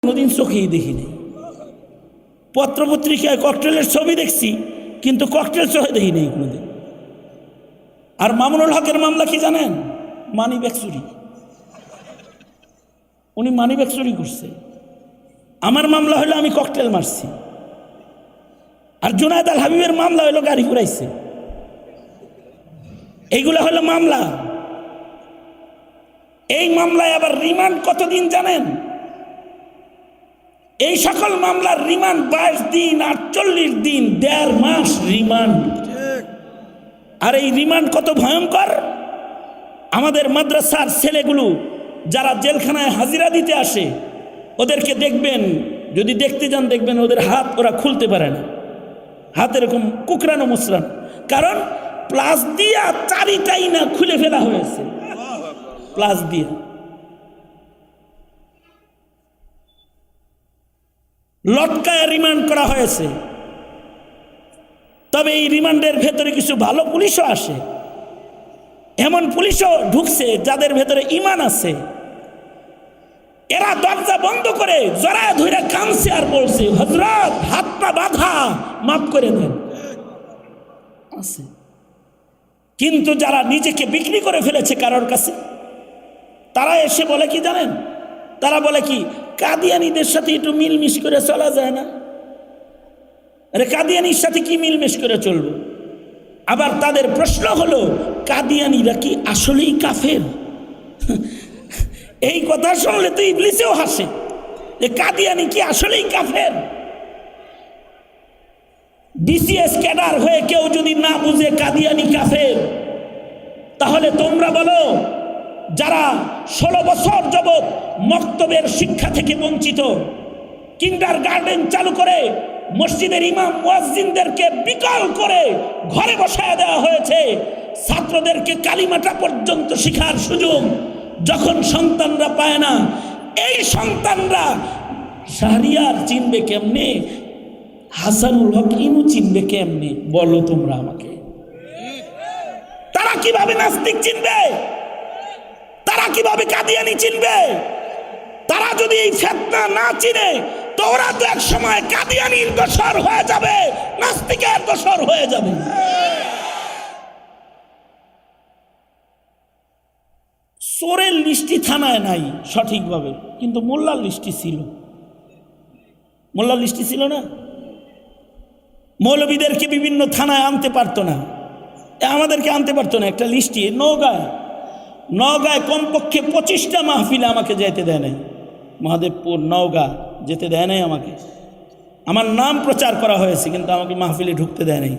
কোনোদিন চোখেই দেখিনি। পত্রপত্রিকায় ককটেলের ছবি দেখছি, কিন্তু ককটেল চোখে দেখি নেই কোনোদিন। আর মামুনুল হকের মামলা কি জানেন? মানি ব্যাগ চুরি। উনি মানি ব্যাগ চুরি করছে। আমার মামলা হলো আমি ককটেল মারছি। আর জুনায়েদ আল হাবিবের মামলা হলো গাড়ি ঘুরাইছে। এইগুলো হলো মামলা। এই মামলায় আবার রিমান্ড কতদিন জানেন? এই সকল মামলার রিমান্ড 22 দিন, 48 দিন, 1.5 মাস রিমান্ড। আর এই রিমান্ড কত ভয়ঙ্কর! আমাদের মাদ্রাসার ছেলেগুলো যারা জেলখানায় হাজিরা দিতে আসে, ওদেরকে দেখবেন, যদি দেখতে যান দেখবেন ওদের হাত ওরা খুলতে পারে না, হাত এরকম কুকরানো মুসরান। কারণ প্লাস দিয়া চারিটাই না খুলে ফেলা হয়েছে, প্লাস দিয়ে। লটকায় রিমান্ড করা হয়েছে। তবে এই রিমান্ডের ভেতরে কিছু ভালো পুলিশও আসে, এমন পুলিশও ঢুকছে যাদের ভেতরে ঈমান আছে। এরা দরজা বন্ধ করে জড়ায় ধরে কাঁদছে আর বলছে, হযরত হাত পা বাঁধা, মাফ করে দেন। আছে। কিন্তু যারা নিজেকে বিক্রি করে ফেলেছে কারোর কাছে, তারা এসে বলে কি জানেন? তারা বলে কি, কাদিয়ানীদের সাথে একটু মিলমিশ করে চলা যায় না? আরে কাদিয়ানির সাথে কি মিলমিশ করে চলবো? আবার তাদের প্রশ্ন হলো, কাদিয়ানীরা কি আসলেই কাফের? এই কথা শুনলে তো ইবলিসেও হাসে যে কাদিয়ানী কি আসলেই কাফের? বিসিএস ক্যাডার হয়ে কেউ যদি না বুঝে কাদিয়ানী কাফের, তাহলে তোমরা বলো যারা 16 বছর যাবৎ মক্তবের শিক্ষা থেকে বঞ্চিত, কিন্ডার গার্ডেন চালু করে মসজিদের ইমাম মুয়াজ্জিনদেরকে বিকল করে ঘরে বসায় দেওয়া হয়েছে, ছাত্রদেরকে কালিমাটা পর্যন্ত শেখার সুযোগ যখন সন্তানরা পায় না, এই সন্তানরা শাহরিয়ার চিনবে কেমনে? হাসানুল হক ইনু চিনবে কেমনে? বলো তোমরা আমাকে। তারা কিভাবে নাস্তিক চিনবে? তারা কিভাবে কাদিয়ানী চিনবে? তারা যদি এই ফিতনা না চিনে, তো ওরা তো এক সময় কাদিয়ানীর দোসর হয়ে যাবে, নাস্তিকের দোসর হয়ে যাবে। চোরের লিস্টি থানায় নাই সঠিকভাবে, কিন্তু মোল্লার লিস্টি ছিল। মোল্লার লিস্টি ছিল না? মৌলবীদেরকে বিভিন্ন থানায় আনতে পারতো না, আমাদেরকে আনতে পারতো না। একটা লিস্টি নওগাঁয় কমপক্ষে 25টা মাহফিলে আমাকে যেতে দেয় নাই। মহাদেবপুর, নওগাঁ যেতে দেয় নাই আমাকে। আমার নাম প্রচার করা হয়েছে, কিন্তু আমাকে মাহফিলে ঢুকতে দেয় নাই।